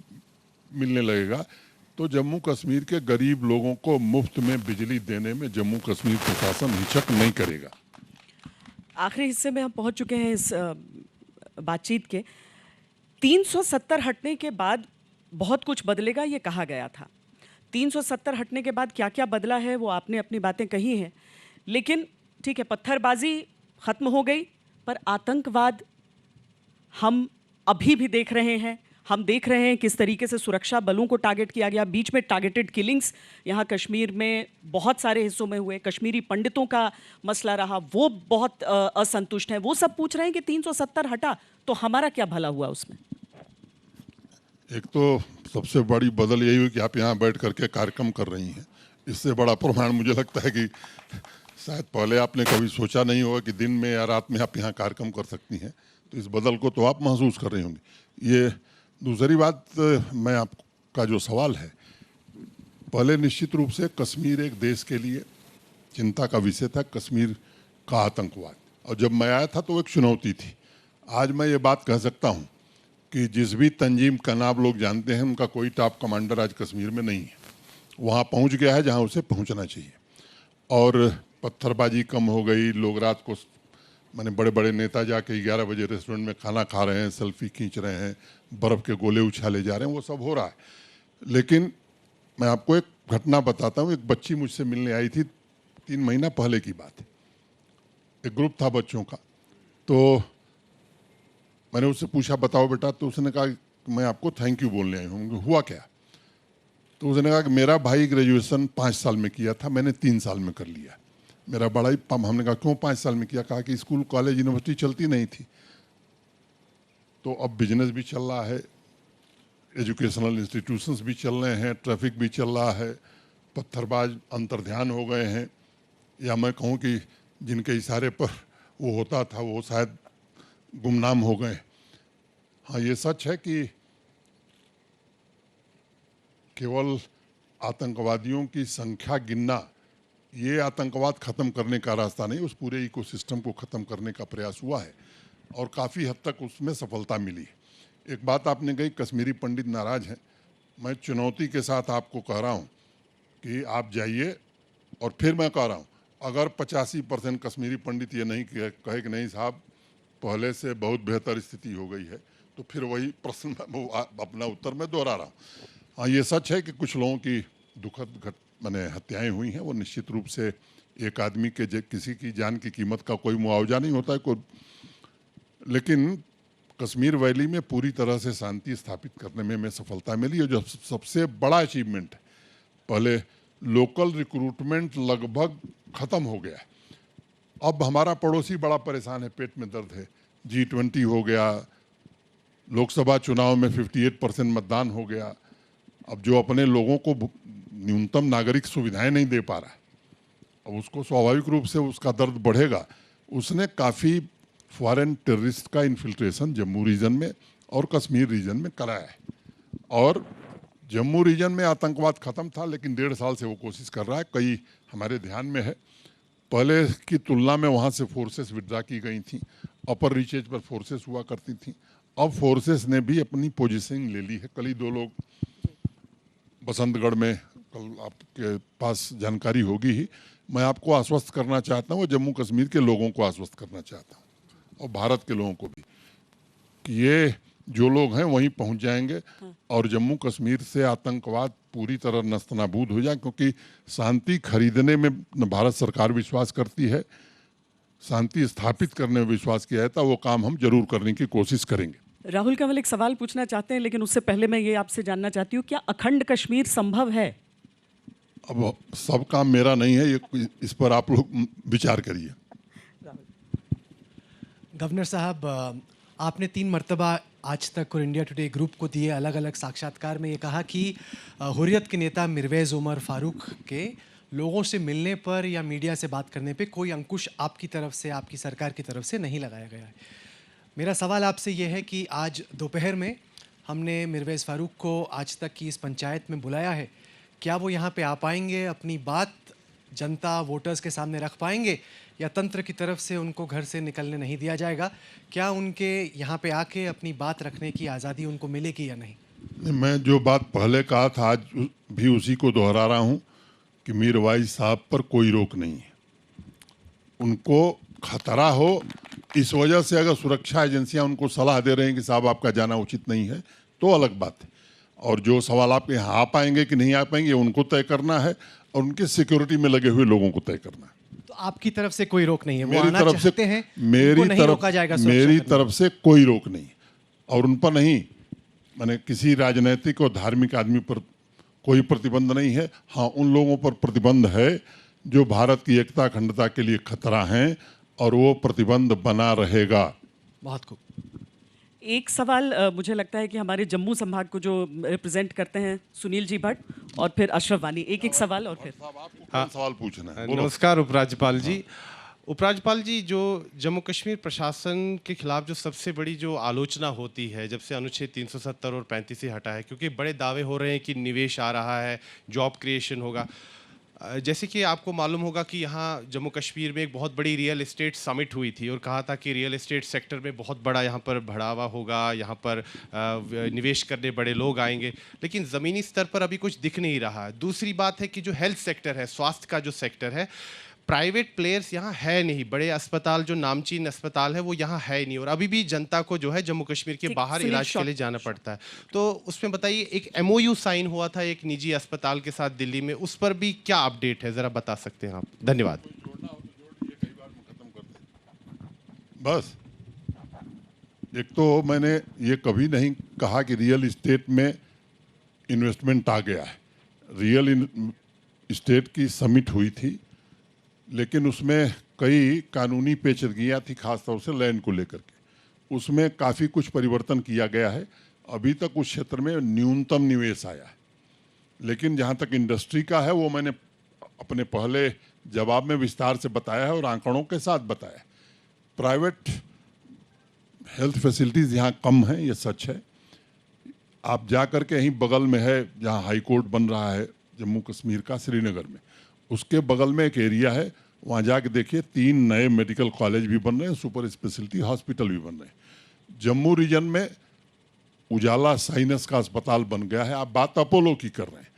मिलने लगेगा तो जम्मू कश्मीर के गरीब लोगों को मुफ्त में बिजली देने में जम्मू कश्मीर प्रशासन हिचक नहीं करेगा। आखिरी हिस्से में हम पहुंच चुके हैं इस बातचीत के। 370 हटने के बाद बहुत कुछ बदलेगा ये कहा गया था। 370 हटने के बाद क्या क्या बदला है वो आपने अपनी बातें कही हैं, लेकिन ठीक है, पत्थरबाजी खत्म हो गई, पर आतंकवाद हम अभी भी देख रहे हैं। हम देख रहे हैं किस तरीके से सुरक्षा बलों को टारगेट किया गया। बीच में टारगेटेड किलिंग्स यहाँ कश्मीर में बहुत सारे हिस्सों में हुए। कश्मीरी पंडितों का मसला रहा, वो बहुत असंतुष्ट हैं। वो सब पूछ रहे हैं कि 370 हटा तो हमारा क्या भला हुआ उसमें। एक तो सबसे बड़ी बदल यही हुई कि आप यहाँ बैठ करके कार्यक्रम कर रही हैं। इससे बड़ा प्रमाण मुझे लगता है कि शायद पहले आपने कभी सोचा नहीं होगा कि दिन में या रात में आप यहाँ कार्यक्रम कर सकती हैं। तो इस बदल को तो आप महसूस कर रही होंगी। ये दूसरी बात, मैं आपका जो सवाल है, पहले निश्चित रूप से कश्मीर एक देश के लिए चिंता का विषय था, कश्मीर का आतंकवाद। और जब मैं आया था तो एक चुनौती थी। आज मैं ये बात कह सकता हूँ कि जिस भी तंजीम का नाम लोग जानते हैं, उनका कोई टॉप कमांडर आज कश्मीर में नहीं है। वहाँ पहुँच गया है जहाँ उसे पहुँचना चाहिए। और पत्थरबाजी कम हो गई। लोग रात को, मैंने बड़े बड़े नेता जाके 11 बजे रेस्टोरेंट में खाना खा रहे हैं, सेल्फी खींच रहे हैं, बर्फ़ के गोले उछाले जा रहे हैं, वो सब हो रहा है। लेकिन मैं आपको एक घटना बताता हूँ। एक बच्ची मुझसे मिलने आई थी, 3 महीना पहले की बात है। एक ग्रुप था बच्चों का, तो मैंने उससे पूछा, बताओ बेटा। तो उसने कहा मैं आपको थैंक यू बोलने आई हूँ। हुआ क्या? तो उसने कहा कि मेरा भाई ग्रेजुएशन 5 साल में किया था, मैंने 3 साल में कर लिया। मेरा बड़ा ही हमने कहा क्यों 5 साल में किया? कहा कि स्कूल कॉलेज यूनिवर्सिटी चलती नहीं थी, तो अब बिजनेस भी चल रहा है, एजुकेशनल इंस्टीट्यूशंस भी चल रहे हैं, ट्रैफिक भी चल रहा है, पत्थरबाज अंतर्ध्यान हो गए हैं, या मैं कहूँ कि जिनके इशारे पर वो होता था वो शायद गुमनाम हो गए। हाँ, ये सच है कि केवल आतंकवादियों की संख्या गिनना ये आतंकवाद ख़त्म करने का रास्ता नहीं, उस पूरे इकोसिस्टम को ख़त्म करने का प्रयास हुआ है और काफ़ी हद तक उसमें सफलता मिली। एक बात आपने कही, कश्मीरी पंडित नाराज़ हैं। मैं चुनौती के साथ आपको कह रहा हूँ कि आप जाइए, और फिर मैं कह रहा हूँ अगर 85% कश्मीरी पंडित ये नहीं कहे कि नहीं साहब पहले से बहुत बेहतर स्थिति हो गई है, तो फिर वही प्रश्न अपना उत्तर मैं दोहरा रहा हूँ। हाँ, ये सच है कि कुछ लोगों की दुखद माने हत्याएं हुई हैं। वो निश्चित रूप से एक आदमी के किसी की जान की कीमत का कोई मुआवजा नहीं होता है कोई, लेकिन कश्मीर वैली में पूरी तरह से शांति स्थापित करने में हमें सफलता मिली है, जो सबसे बड़ा अचीवमेंट है। पहले लोकल रिक्रूटमेंट लगभग ख़त्म हो गया है। अब हमारा पड़ोसी बड़ा परेशान है, पेट में दर्द है। G20 हो गया, लोकसभा चुनाव में 58% मतदान हो गया। अब जो अपने लोगों को न्यूनतम नागरिक सुविधाएं नहीं दे पा रहा है, अब उसको स्वाभाविक रूप से उसका दर्द बढ़ेगा। उसने काफ़ी फॉरेन टेररिस्ट का इन्फिल्ट्रेशन जम्मू रीजन में और कश्मीर रीजन में कराया है, और जम्मू रीजन में आतंकवाद ख़त्म था, लेकिन 1.5 साल से वो कोशिश कर रहा है। कई हमारे ध्यान में है, पहले की तुलना में वहाँ से फोर्सेस विड्रा की गई थी, अपर रीचेज पर फोर्सेस हुआ करती थी। अब फोर्सेस ने भी अपनी पोजीशनिंग ले ली है। कल ही 2 लोग बसंतगढ़ में, कल आपके पास जानकारी होगी ही। मैं आपको आश्वस्त करना चाहता हूँ, जम्मू कश्मीर के लोगों को आश्वस्त करना चाहता हूँ, और भारत के लोगों को भी, कि ये जो लोग हैं वहीं पहुंच जाएंगे और जम्मू कश्मीर से आतंकवाद पूरी तरह नस्तनाबूद हो जाए, क्योंकि शांति खरीदने में भारत सरकार विश्वास करती है, शांति स्थापित करने में विश्वास किया जाता है। वो काम हम जरूर करने की कोशिश करेंगे। राहुल कंवल एक सवाल पूछना चाहते हैं, लेकिन उससे पहले मैं ये आपसे जानना चाहती हूँ, क्या अखंड कश्मीर संभव है? अब सब काम मेरा नहीं है, ये इस पर आप लोग विचार करिए। गवर्नर साहब, आपने 3 मरतबा आज तक और इंडिया टुडे ग्रुप को दिए अलग अलग साक्षात्कार में ये कहा कि हुर्रियत के नेता मिरवेज़ उमर फारूक के लोगों से मिलने पर या मीडिया से बात करने पे कोई अंकुश आपकी तरफ से, आपकी सरकार की तरफ से नहीं लगाया गया है। मेरा सवाल आपसे ये है कि आज दोपहर में हमने मिरवेज़ फारूक को आज तक की इस पंचायत में बुलाया है, क्या वो यहाँ पे आ पाएंगे, अपनी बात जनता वोटर्स के सामने रख पाएंगे, या तंत्र की तरफ से उनको घर से निकलने नहीं दिया जाएगा? क्या उनके यहाँ पे आके अपनी बात रखने की आज़ादी उनको मिलेगी या नहीं? मैं जो बात पहले कहा था आज भी उसी को दोहरा रहा हूँ कि मीर वाइज साहब पर कोई रोक नहीं है। उनको खतरा हो, इस वजह से अगर सुरक्षा एजेंसियां उनको सलाह दे रही हैं कि साहब आपका जाना उचित नहीं है, तो अलग बात है। और जो सवाल आप यहाँ आ पाएंगे कि नहीं आ पाएंगे उनको तय करना है, और उनके सिक्योरिटी में लगे हुए लोगों को तय करना है। तो आपकी तरफ से कोई रोक नहीं है? वो मेरी आना तरफ से चाहते हैं, उनको नहीं रोका जाएगा? मेरी तरफ से कोई रोक नहीं, और उन पर नहीं, माने किसी राजनीतिक और धार्मिक आदमी पर कोई प्रतिबंध नहीं है। हाँ, उन लोगों पर प्रतिबंध है जो भारत की एकता अखंडता के लिए खतरा हैं, और वो प्रतिबंध बना रहेगा। बहुत खूब। एक सवाल मुझे लगता है कि हमारे जम्मू संभाग को जो रिप्रेजेंट करते हैं सुनील जी भट्ट और फिर अशरफ वानी, एक सवाल और फिर हाँ, सवाल पूछना है। नमस्कार उपराज्यपाल जी। उपराज्यपाल जी, जो जम्मू कश्मीर प्रशासन के खिलाफ जो सबसे बड़ी जो आलोचना होती है जब से अनुच्छेद 370 और 35 हटा है, क्योंकि बड़े दावे हो रहे हैं कि निवेश आ रहा है, जॉब क्रिएशन होगा। जैसे कि आपको मालूम होगा कि यहाँ जम्मू कश्मीर में एक बहुत बड़ी रियल एस्टेट समिट हुई थी और कहा था कि रियल एस्टेट सेक्टर में बहुत बड़ा यहाँ पर बढ़ावा होगा, यहाँ पर निवेश करने बड़े लोग आएंगे, लेकिन ज़मीनी स्तर पर अभी कुछ दिख नहीं रहा है। दूसरी बात है कि जो हेल्थ सेक्टर है, स्वास्थ्य का जो सेक्टर है, प्राइवेट प्लेयर्स यहाँ है नहीं। बड़े अस्पताल, जो नामचीन अस्पताल है, वो यहाँ है नहीं, और अभी भी जनता को जो है जम्मू कश्मीर के बाहर इलाज के लिए जाना पड़ता है। तो उसमें बताइए, एक MOU साइन हुआ था एक निजी अस्पताल के साथ दिल्ली में, उस पर भी क्या अपडेट है, ज़रा बता सकते हैं आप? धन्यवाद। बस एक तो मैंने ये कभी नहीं कहा कि रियल इस्टेट में इन्वेस्टमेंट आ गया है। रियल इस्टेट की समिट हुई थी, लेकिन उसमें कई कानूनी पेचीदगियाँ थी, खासतौर से लैंड को लेकर के। उसमें काफ़ी कुछ परिवर्तन किया गया है। अभी तक उस क्षेत्र में न्यूनतम निवेश आया है, लेकिन जहाँ तक इंडस्ट्री का है वो मैंने अपने पहले जवाब में विस्तार से बताया है और आंकड़ों के साथ बताया। प्राइवेट हेल्थ फैसिलिटीज़ यहाँ कम हैं, ये सच है। आप जा कर के यहीं बगल में है जहाँ हाई कोर्ट बन रहा है जम्मू कश्मीर का, श्रीनगर में, उसके बगल में एक एरिया है, वहाँ जाके देखिए 3 नए मेडिकल कॉलेज भी बन रहे हैं, सुपर स्पेशलिटी हॉस्पिटल भी बन रहे हैं। जम्मू रीजन में उजाला साइनस का अस्पताल बन गया है। आप बात अपोलो की कर रहे हैं,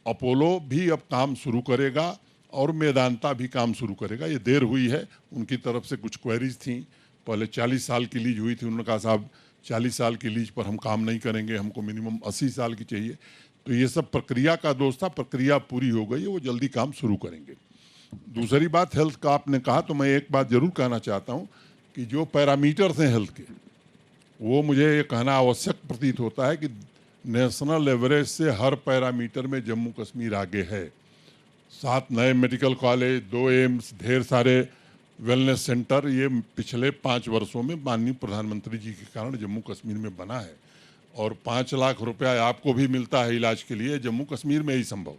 अपोलो भी अब काम शुरू करेगा और मेदांता भी काम शुरू करेगा। ये देर हुई है, उनकी तरफ से कुछ क्वेरीज थी, पहले 40 साल की लीज हुई थी, उन्होंने कहा साहब 40 साल की लीज पर हम काम नहीं करेंगे, हमको मिनिमम 80 साल की चाहिए। तो ये सब प्रक्रिया का दोष था, प्रक्रिया पूरी हो गई है, वो जल्दी काम शुरू करेंगे। दूसरी बात हेल्थ का आपने कहा, तो मैं एक बात जरूर कहना चाहता हूँ कि जो पैरामीटर्स हैं हेल्थ के, वो मुझे ये कहना आवश्यक प्रतीत होता है कि नेशनल एवरेज से हर पैरामीटर में जम्मू कश्मीर आगे है। 7 नए मेडिकल कॉलेज, 2 एम्स, ढेर सारे वेलनेस सेंटर, ये पिछले 5 वर्षों में माननीय प्रधानमंत्री जी के कारण जम्मू कश्मीर में बना है। और 5 लाख रुपया आपको भी मिलता है इलाज के लिए, जम्मू कश्मीर में ही संभव है।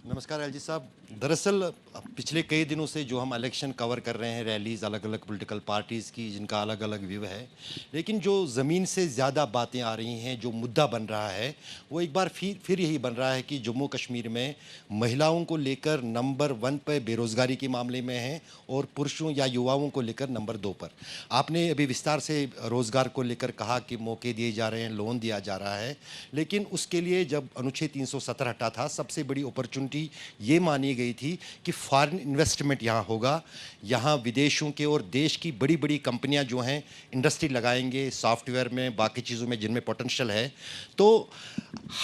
नमस्कार एलजी साहब, दरअसल पिछले कई दिनों से जो हम इलेक्शन कवर कर रहे हैं, रैलीज अलग अलग पॉलिटिकल पार्टीज़ की, जिनका अलग अलग व्यू है, लेकिन जो ज़मीन से ज़्यादा बातें आ रही हैं, जो मुद्दा बन रहा है, वो एक बार फिर यही बन रहा है कि जम्मू कश्मीर में महिलाओं को लेकर नंबर 1 पर बेरोज़गारी के मामले में है और पुरुषों या युवाओं को लेकर नंबर 2 पर। आपने अभी विस्तार से रोज़गार को लेकर कहा कि मौके दिए जा रहे हैं, लोन दिया जा रहा है, लेकिन उसके लिए जब अनुच्छेद 370 हटा था, सबसे बड़ी अपॉर्चुनिटी ये मानी गई थी कि फॉरेन इन्वेस्टमेंट यहाँ होगा, यहाँ विदेशों के और देश की बड़ी बड़ी कंपनियाँ जो हैं इंडस्ट्री लगाएंगे, सॉफ्टवेयर में, बाकी चीज़ों में जिनमें पोटेंशियल है। तो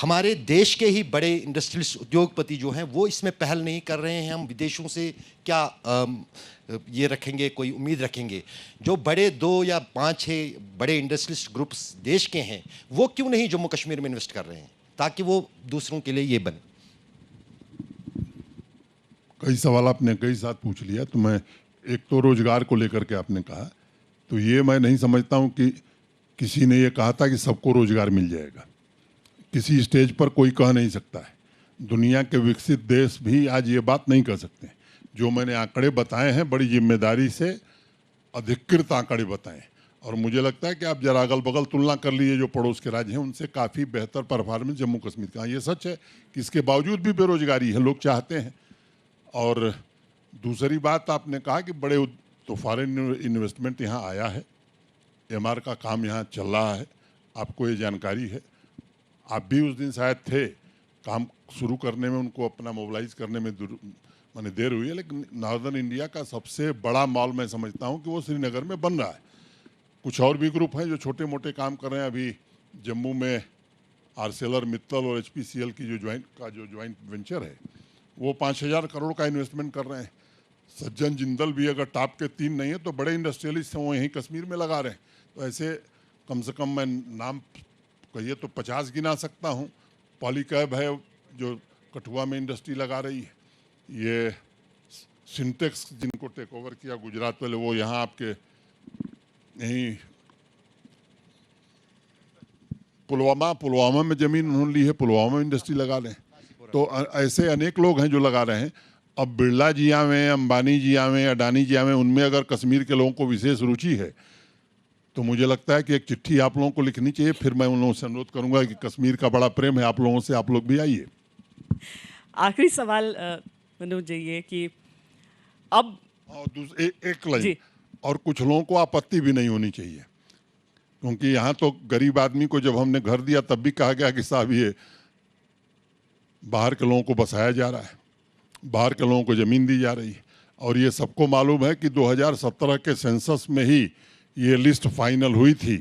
हमारे देश के ही बड़े इंडस्ट्रियलिस्ट उद्योगपति जो हैं वो इसमें पहल नहीं कर रहे हैं। हम विदेशों से क्या ये रखेंगे, कोई उम्मीद रखेंगे? जो बड़े 2 या 5-6 बड़े इंडस्ट्रियलिस्ट ग्रुप्स देश के हैं, वो क्यों नहीं जम्मू कश्मीर में इन्वेस्ट कर रहे हैं ताकि वो दूसरों के लिए ये बने? कई सवाल आपने कई साथ पूछ लिया, तो मैं एक तो रोजगार को लेकर के आपने कहा, तो ये मैं नहीं समझता हूँ कि किसी ने ये कहा था कि सबको रोजगार मिल जाएगा। किसी स्टेज पर कोई कह नहीं सकता है। दुनिया के विकसित देश भी आज ये बात नहीं कर सकते। जो मैंने आंकड़े बताए हैं, बड़ी जिम्मेदारी से अधिकृत आंकड़े बताए, और मुझे लगता है कि आप जरा अगल बगल तुलना कर लीजिए, जो पड़ोस के राज्य हैं उनसे काफ़ी बेहतर परफॉर्मेंस जम्मू कश्मीर का। ये सच है कि इसके बावजूद भी बेरोजगारी है, लोग चाहते हैं। और दूसरी बात आपने कहा कि बड़े तो फॉरेन इन्वेस्टमेंट यहाँ आया है, एमआर का काम यहाँ चल रहा है, आपको ये जानकारी है। आप भी उस दिन शायद थे, काम शुरू करने में उनको अपना मोबिलाइज करने में माने देर हुई है, लेकिन नॉर्दर्न इंडिया का सबसे बड़ा मॉल मैं समझता हूँ कि वो श्रीनगर में बन रहा है। कुछ और भी ग्रुप हैं जो छोटे मोटे काम कर रहे हैं। अभी जम्मू में आरसेलर मित्तल और HPCL की जो ज्वाइंट वेंचर है, वो 5,000 करोड़ का इन्वेस्टमेंट कर रहे हैं। सज्जन जिंदल भी अगर टॉप के 3 नहीं है तो बड़े इंडस्ट्रियलिस्ट हैं, वो यहीं कश्मीर में लगा रहे हैं। तो ऐसे कम से कम मैं नाम कहिए तो 50 गिना सकता हूँ। पॉलीकैब है जो कठुआ में इंडस्ट्री लगा रही है। ये सिंटेक्स जिनको टेक ओवर किया गुजरात वाले, वो यहाँ आपके यहीं पुलवामा में ज़मीन उन्होंने ली है, पुलवामा में इंडस्ट्री लगा रहे हैं। तो ऐसे अनेक लोग हैं जो लगा रहे हैं। अब बिरला जी आवें, अंबानी जी आवें, अडानी जी आवें, उनमें अगर कश्मीर के लोगों को विशेष रुचि है तो मुझे लगता है कि एक चिट्ठी आप लोगों को लिखनी चाहिए। फिर मैं उन लोगों से अनुरोध करूंगा कि कश्मीर का बड़ा प्रेम है आप लोगों से, आप लोग भी आइए। आखिरी सवाल मनोज जी, ये कि अब एक लाइन, और कुछ लोगों को आपत्ति भी नहीं होनी चाहिए, क्योंकि यहाँ तो गरीब आदमी को जब हमने घर दिया तब भी कहा गया कि साहब ये बाहर के लोगों को बसाया जा रहा है, बाहर के लोगों को ज़मीन दी जा रही है। और ये सबको मालूम है कि 2017 के सेंसस में ही ये लिस्ट फाइनल हुई थी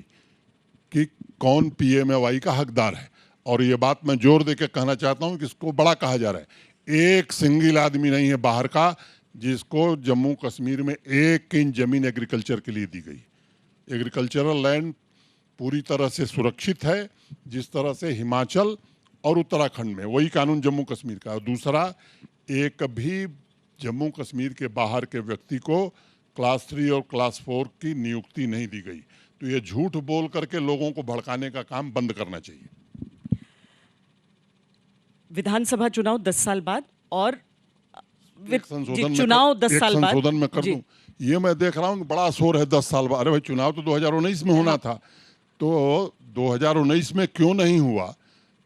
कि कौन PMAY का हकदार है। और ये बात मैं जोर दे के कहना चाहता हूँ कि इसको बड़ा कहा जा रहा है। एक सिंगल आदमी नहीं है बाहर का जिसको जम्मू कश्मीर में 1 इंच ज़मीन एग्रीकल्चर के लिए दी गई। एग्रीकल्चरल लैंड पूरी तरह से सुरक्षित है, जिस तरह से हिमाचल और उत्तराखंड में, वही कानून जम्मू कश्मीर का। और दूसरा, एक भी जम्मू कश्मीर के बाहर के व्यक्ति को क्लास 3 और क्लास 4 की नियुक्ति नहीं दी गई। तो ये झूठ बोल करके लोगों को भड़काने का काम बंद करना चाहिए। विधानसभा चुनाव 10 साल बाद और संशोधन चुनाव 10 साल बाद संशोधन में कर दूं, ये मैं देख रहा हूँ कि बड़ा शोर है 10 साल बाद। अरे भाई चुनाव तो 2019 में होना था, तो 2019 में क्यों नहीं हुआ?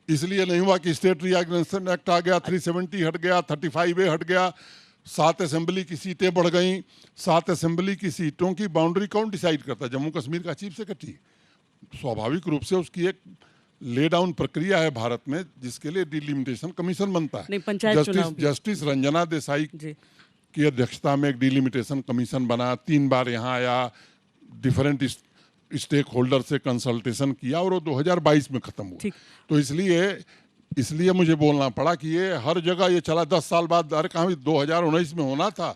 इसलिए नहीं हुआ कि स्टेट रीऑर्गेनाइजेशन एक्ट आ गया, 370 हट गया, 35A हट गया, 7 असेंबली की सीटें बढ़ गईं। 7 असेंबली की सीटों की बाउंड्री कौन डिसाइड करता है? जम्मू कश्मीर का चीफ सेक्रेटरी। स्वाभाविक रूप से उसकी एक ले डाउन प्रक्रिया है भारत में, जिसके लिए डिलिमिटेशन कमीशन बनता है। नहीं, पंचायत चुनाव भी। जस्टिस रंजना देसाई जी। की अध्यक्षता में एक डिलिमिटेशन कमीशन बना, 3 बार यहाँ आया, डिफरेंट स्टेक होल्डर से कंसल्टेशन किया और वो 2022 में खत्म हुआ। तो इसलिए मुझे बोलना पड़ा कि ये हर जगह ये चला 10 साल बाद। अरे कहाँ 2019 में होना था,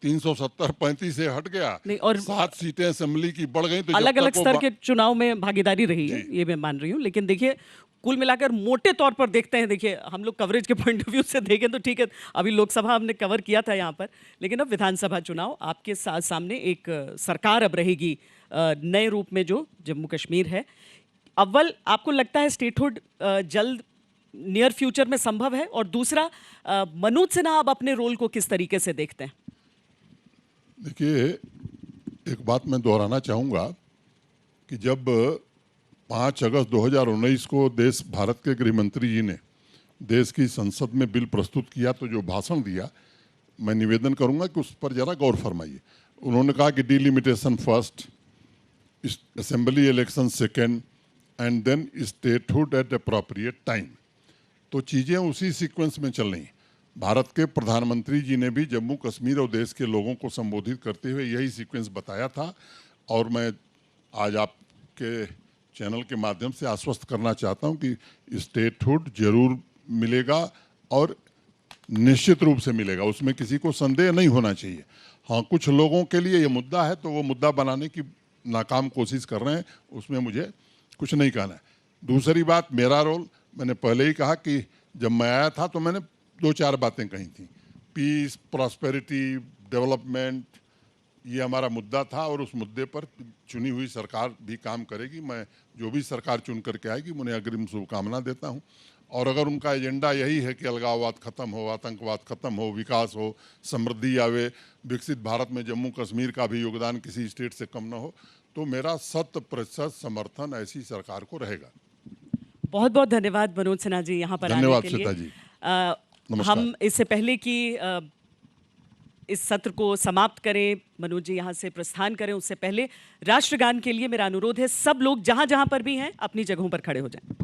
370 35 से हट गया नहीं, और 7 सीटें असेंबली की बढ़ गई। तो अलग अलग स्तर के चुनाव में भागीदारी रही है, ये मैं मान रही हूँ। लेकिन देखिए, कुल मिलाकर मोटे तौर पर देखते हैं, देखिए हम लोग कवरेज के पॉइंट ऑफ व्यू से देखें तो ठीक है, अभी लोकसभा हमने कवर किया था यहाँ पर, लेकिन अब विधानसभा चुनाव आपके सामने एक सरकार अब रहेगी नए रूप में जो जम्मू कश्मीर है। अव्वल, आपको लगता है स्टेटहुड जल्द नियर फ्यूचर में संभव है? और दूसरा, मनोज सिन्हा अब अपने रोल को किस तरीके से देखते हैं? देखिए, एक बात मैं दोहराना चाहूँगा कि जब 5 अगस्त 2019 को भारत के गृह मंत्री जी ने देश की संसद में बिल प्रस्तुत किया, तो जो भाषण दिया, मैं निवेदन करूंगा कि उस पर जरा गौर फरमाइए। उन्होंने कहा कि delimitation first, assembly election second, and then statehood at appropriate time. तो चीज़ें उसी सीक्वेंस में चल रही। भारत के प्रधानमंत्री जी ने भी जम्मू कश्मीर और देश के लोगों को संबोधित करते हुए यही सीक्वेंस बताया था, और मैं आज आपके चैनल के माध्यम से आश्वस्त करना चाहता हूं कि स्टेटहुड जरूर मिलेगा और निश्चित रूप से मिलेगा, उसमें किसी को संदेह नहीं होना चाहिए। हाँ, कुछ लोगों के लिए ये मुद्दा है तो वो मुद्दा बनाने की नाकाम कोशिश कर रहे हैं, उसमें मुझे कुछ नहीं कहना है। दूसरी बात, मेरा रोल, मैंने पहले ही कहा कि जब मैं आया था तो मैंने 2-4 बातें कही थी। पीस, प्रॉस्पेरिटी, डेवलपमेंट, ये हमारा मुद्दा था और उस मुद्दे पर चुनी हुई सरकार भी काम करेगी। मैं जो भी सरकार चुन करके आएगी, उन्हें अग्रिम शुभकामना देता हूँ। और अगर उनका एजेंडा यही है कि अलगाववाद खत्म हो, आतंकवाद खत्म हो, विकास हो, समृद्धि आवे, विकसित भारत में जम्मू कश्मीर का भी योगदान किसी स्टेट से कम न हो, तो मेरा 100% समर्थन ऐसी सरकार को रहेगा। बहुत बहुत धन्यवाद मनोज सिन्हा जी यहाँ पर आने के लिए। धन्यवाद श्वेता जी। हम इससे पहले कि इस सत्र को समाप्त करें, मनोज जी यहाँ से प्रस्थान करें, उससे पहले राष्ट्रगान के लिए मेरा अनुरोध है, सब लोग जहाँ जहाँ पर भी हैं अपनी जगहों पर खड़े हो जाएं।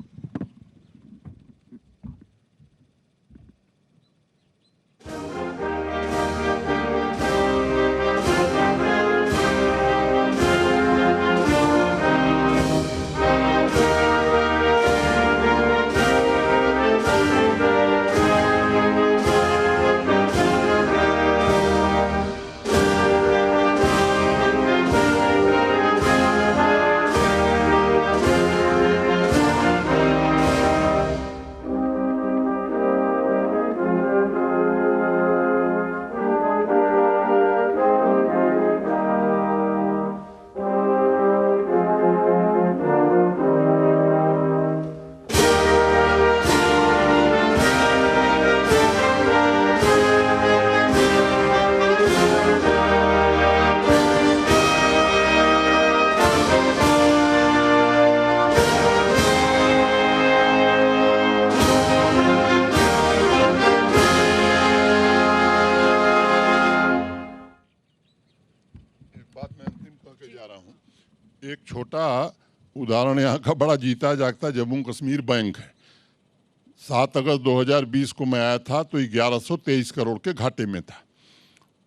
एक छोटा उदाहरण यहाँ का बड़ा जीता जागता जम्मू कश्मीर बैंक है। 7 अगस्त 2020 को मैं आया था तो 1123 करोड़ के घाटे में था,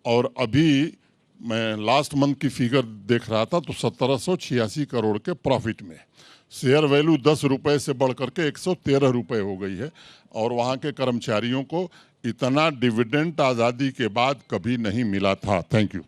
और अभी मैं लास्ट मंथ की फिगर देख रहा था तो 1786 करोड़ के प्रॉफिट में। शेयर वैल्यू 10 रुपये से बढ़ करके 113 रुपये हो गई है, और वहाँ के कर्मचारियों को इतना डिविडेंड आज़ादी के बाद कभी नहीं मिला था। Thank you.